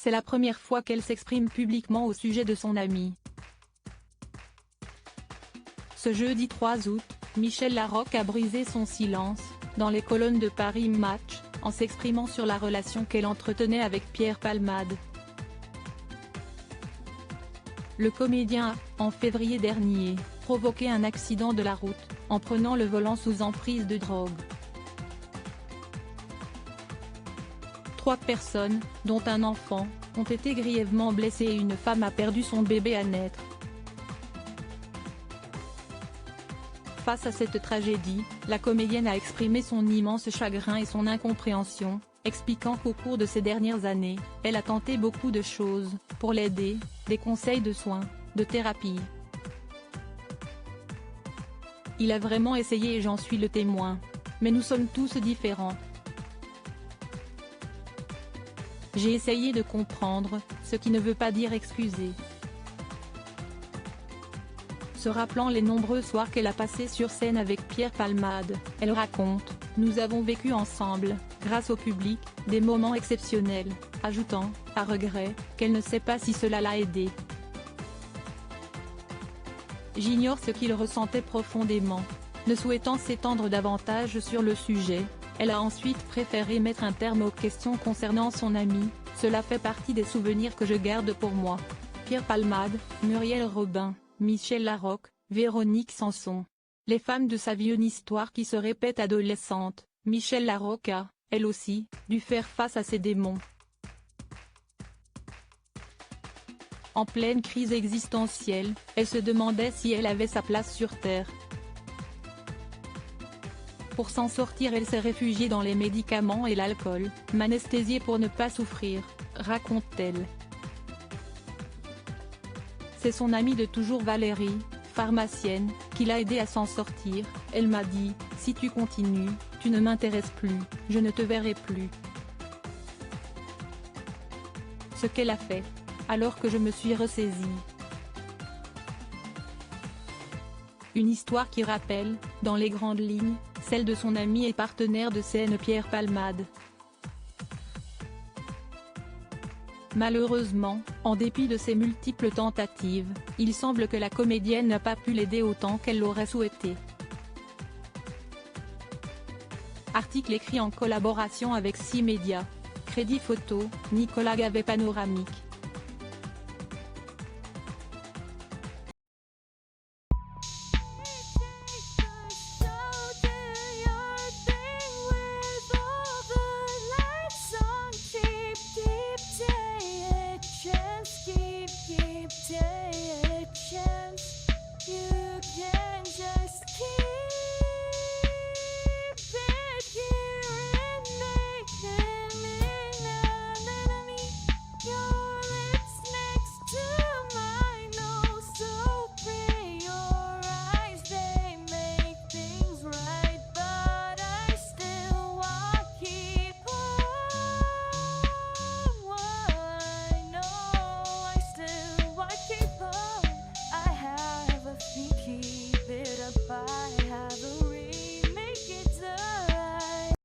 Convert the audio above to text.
c'est la première fois qu'elle s'exprime publiquement au sujet de son amie. Ce jeudi 3 août, Michel Larocque a brisé son silence, dans les colonnes de Paris Match, en s'exprimant sur la relation qu'elle entretenait avec Pierre Palmade. Le comédien a, en février dernier, provoqué un accident de la route, en prenant le volant sous emprise de drogue. 3 personnes, dont un enfant, ont été grièvement blessées et une femme a perdu son bébé à naître. Face à cette tragédie, la comédienne a exprimé son immense chagrin et son incompréhension, expliquant qu'au cours de ces dernières années, elle a tenté beaucoup de choses, pour l'aider, des conseils de soins, de thérapie. Il a vraiment essayé et j'en suis le témoin. Mais nous sommes tous différents. J'ai essayé de comprendre, ce qui ne veut pas dire excuser. Se rappelant les nombreux soirs qu'elle a passés sur scène avec Pierre Palmade, elle raconte « Nous avons vécu ensemble, grâce au public, des moments exceptionnels », ajoutant, à regret, qu'elle ne sait pas si cela l'a aidée. J'ignore ce qu'il ressentait profondément. Ne souhaitant s'étendre davantage sur le sujet, elle a ensuite préféré mettre un terme aux questions concernant son amie. Cela fait partie des souvenirs que je garde pour moi. Pierre Palmade, Muriel Robin, Michel Larocque, Véronique Sanson. Les femmes de sa vie, une histoire qui se répète adolescente. Michel Larocque a, elle aussi, dû faire face à ses démons. En pleine crise existentielle, elle se demandait si elle avait sa place sur Terre. Pour s'en sortir, elle s'est réfugiée dans les médicaments et l'alcool, m'anesthésier pour ne pas souffrir, raconte-t-elle. C'est son amie de toujours Valérie, pharmacienne, qui l'a aidée à s'en sortir. Elle m'a dit « Si tu continues, tu ne m'intéresses plus, je ne te verrai plus ». Ce qu'elle a fait. Alors que je me suis ressaisie. Une histoire qui rappelle, dans les grandes lignes, celle de son ami et partenaire de scène Pierre Palmade. Malheureusement, en dépit de ses multiples tentatives, il semble que la comédienne n'a pas pu l'aider autant qu'elle l'aurait souhaité. Article écrit en collaboration avec 6 médias. Crédit photo, Nicolas Gavet Panoramique.